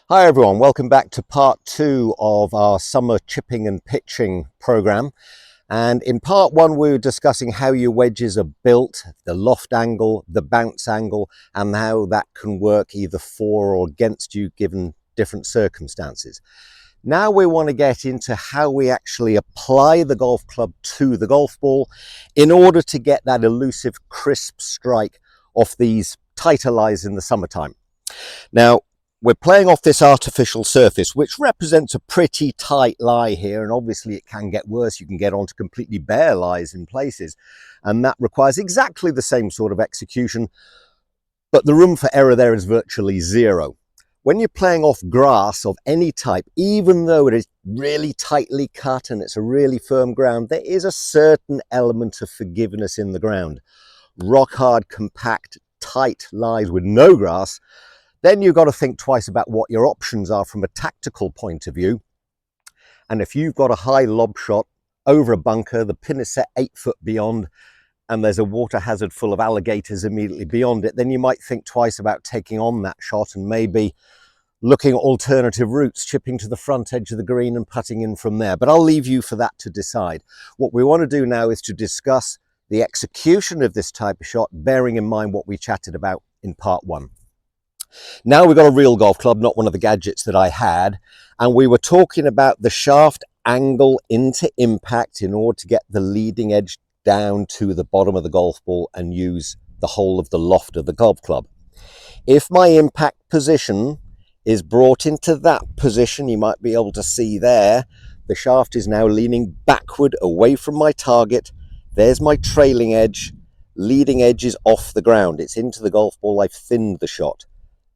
Hi everyone, welcome back to part 2 of our summer chipping and pitching program. And in part 1 we were discussing how your wedges are built, the loft angle, the bounce angle, and how that can work either for or against you given different circumstances. Now we want to get into how we actually apply the golf club to the golf ball in order to get that elusive crisp strike off these tighter lies in the summertime. Now, we're playing off this artificial surface, which represents a pretty tight lie here, and obviously it can get worse. You can get onto completely bare lies in places, and that requires exactly the same sort of execution, but the room for error there is virtually zero. When you're playing off grass of any type, even though it is really tightly cut and it's a really firm ground, there is a certain element of forgiveness in the ground. Rock hard, compact, tight lies with no grass, then you've got to think twice about what your options are from a tactical point of view. And if you've got a high lob shot over a bunker, the pin is set 8 foot beyond, and there's a water hazard full of alligators immediately beyond it, then you might think twice about taking on that shot and maybe looking at alternative routes, chipping to the front edge of the green and putting in from there. But I'll leave you for that to decide. What we want to do now is to discuss the execution of this type of shot, bearing in mind what we chatted about in part 1. Now we've got a real golf club, not one of the gadgets that I had, and we were talking about the shaft angle into impact in order to get the leading edge down to the bottom of the golf ball and use the whole of the loft of the golf club. If my impact position is brought into that position, you might be able to see there, the shaft is now leaning backward away from my target. There's my trailing edge, leading edge is off the ground, it's into the golf ball, I've thinned the shot.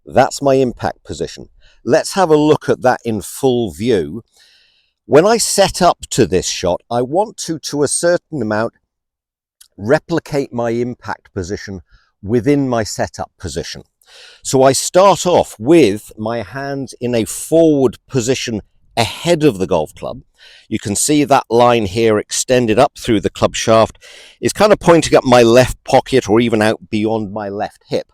That's my impact position. Let's have a look at that in full view. When I set up to this shot, I want to a certain amount, replicate my impact position within my setup position. So I start off with my hands in a forward position ahead of the golf club. You can see that line here extended up through the club shaft is kind of pointing up my left pocket or even out beyond my left hip.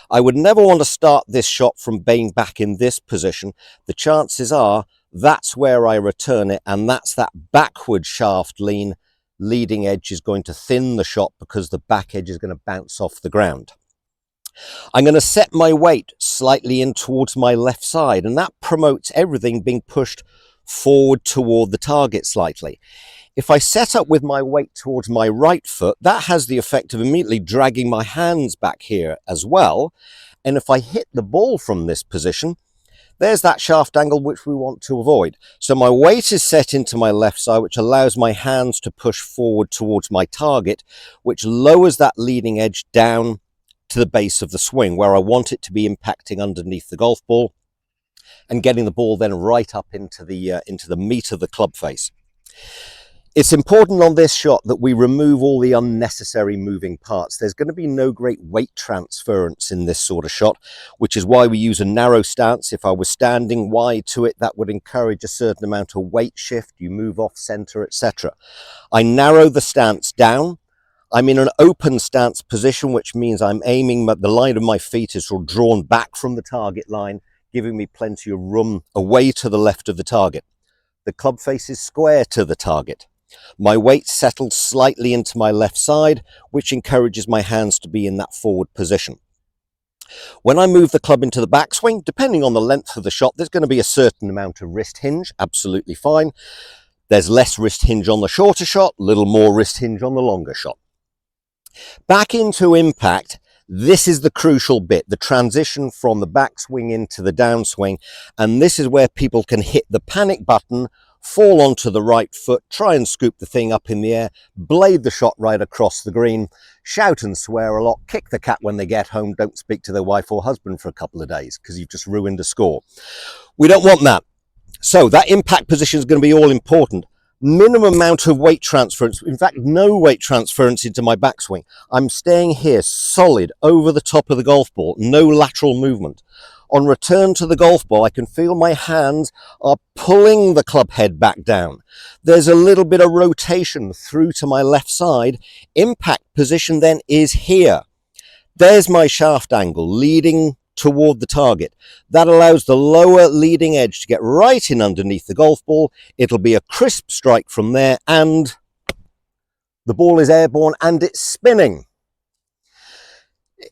I would never want to start this shot from being back in this position. The chances are that's where I return it, and that's that backward shaft lean. Leading edge is going to thin the shot because the back edge is going to bounce off the ground. I'm going to set my weight slightly in towards my left side, and that promotes everything being pushed forward toward the target slightly. If I set up with my weight towards my right foot, that has the effect of immediately dragging my hands back here as well. And if I hit the ball from this position, there's that shaft angle which we want to avoid. So my weight is set into my left side, which allows my hands to push forward towards my target, which lowers that leading edge down to the base of the swing where I want it to be impacting underneath the golf ball and getting the ball then right up into the meat of the club face. It's important on this shot that we remove all the unnecessary moving parts. There's going to be no great weight transference in this sort of shot, which is why we use a narrow stance. If I was standing wide to it, that would encourage a certain amount of weight shift. You move off center, etc. I narrow the stance down. I'm in an open stance position, which means I'm aiming, the line of my feet is sort of drawn back from the target line, giving me plenty of room away to the left of the target. The club face is square to the target. My weight settles slightly into my left side, which encourages my hands to be in that forward position. When I move the club into the backswing, depending on the length of the shot, there's going to be a certain amount of wrist hinge, absolutely fine. There's less wrist hinge on the shorter shot, a little more wrist hinge on the longer shot. Back into impact, this is the crucial bit, the transition from the backswing into the downswing, and this is where people can hit the panic button, fall onto the right foot, try and scoop the thing up in the air, blade the shot right across the green, shout and swear a lot, kick the cat when they get home, don't speak to their wife or husband for a couple of days because you've just ruined a score. We don't want that. So that impact position is going to be all important. Minimum amount of weight transference, in fact no weight transference into my backswing. I'm staying here solid over the top of the golf ball, no lateral movement. On return to the golf ball, I can feel my hands are pulling the club head back down. There's a little bit of rotation through to my left side. Impact position then is here. There's my shaft angle leading toward the target. That allows the lower leading edge to get right in underneath the golf ball. It'll be a crisp strike from there, and the ball is airborne and it's spinning.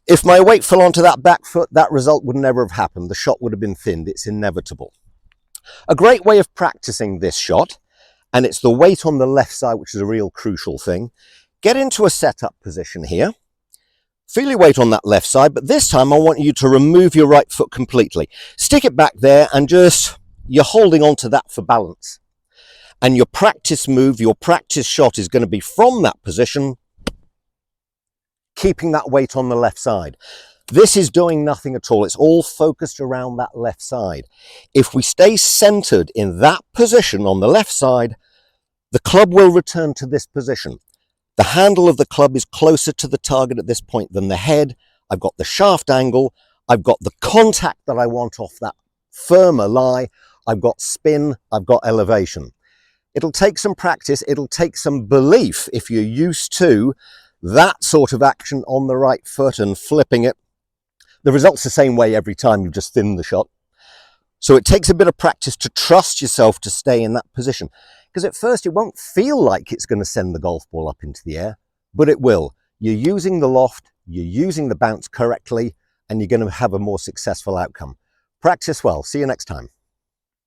If my weight fell onto that back foot, that result would never have happened. The shot would have been thinned. It's inevitable. A great way of practicing this shot, and it's the weight on the left side, which is a real crucial thing. Get into a setup position here. Feel your weight on that left side, but this time I want you to remove your right foot completely. Stick it back there and you're holding on to that for balance. And your practice move, your practice shot is going to be from that position, keeping that weight on the left side. This is doing nothing at all. It's all focused around that left side. If we stay centered in that position on the left side, the club will return to this position. The handle of the club is closer to the target at this point than the head. I've got the shaft angle. I've got the contact that I want off that firmer lie. I've got spin. I've got elevation. It'll take some practice. It'll take some belief if you're used to that sort of action on the right foot and flipping it. The result's the same way every time. You've just thinned the shot. So it takes a bit of practice to trust yourself to stay in that position. Because at first it won't feel like it's going to send the golf ball up into the air, but it will. You're using the loft, you're using the bounce correctly, and you're going to have a more successful outcome. Practice well. See you next time.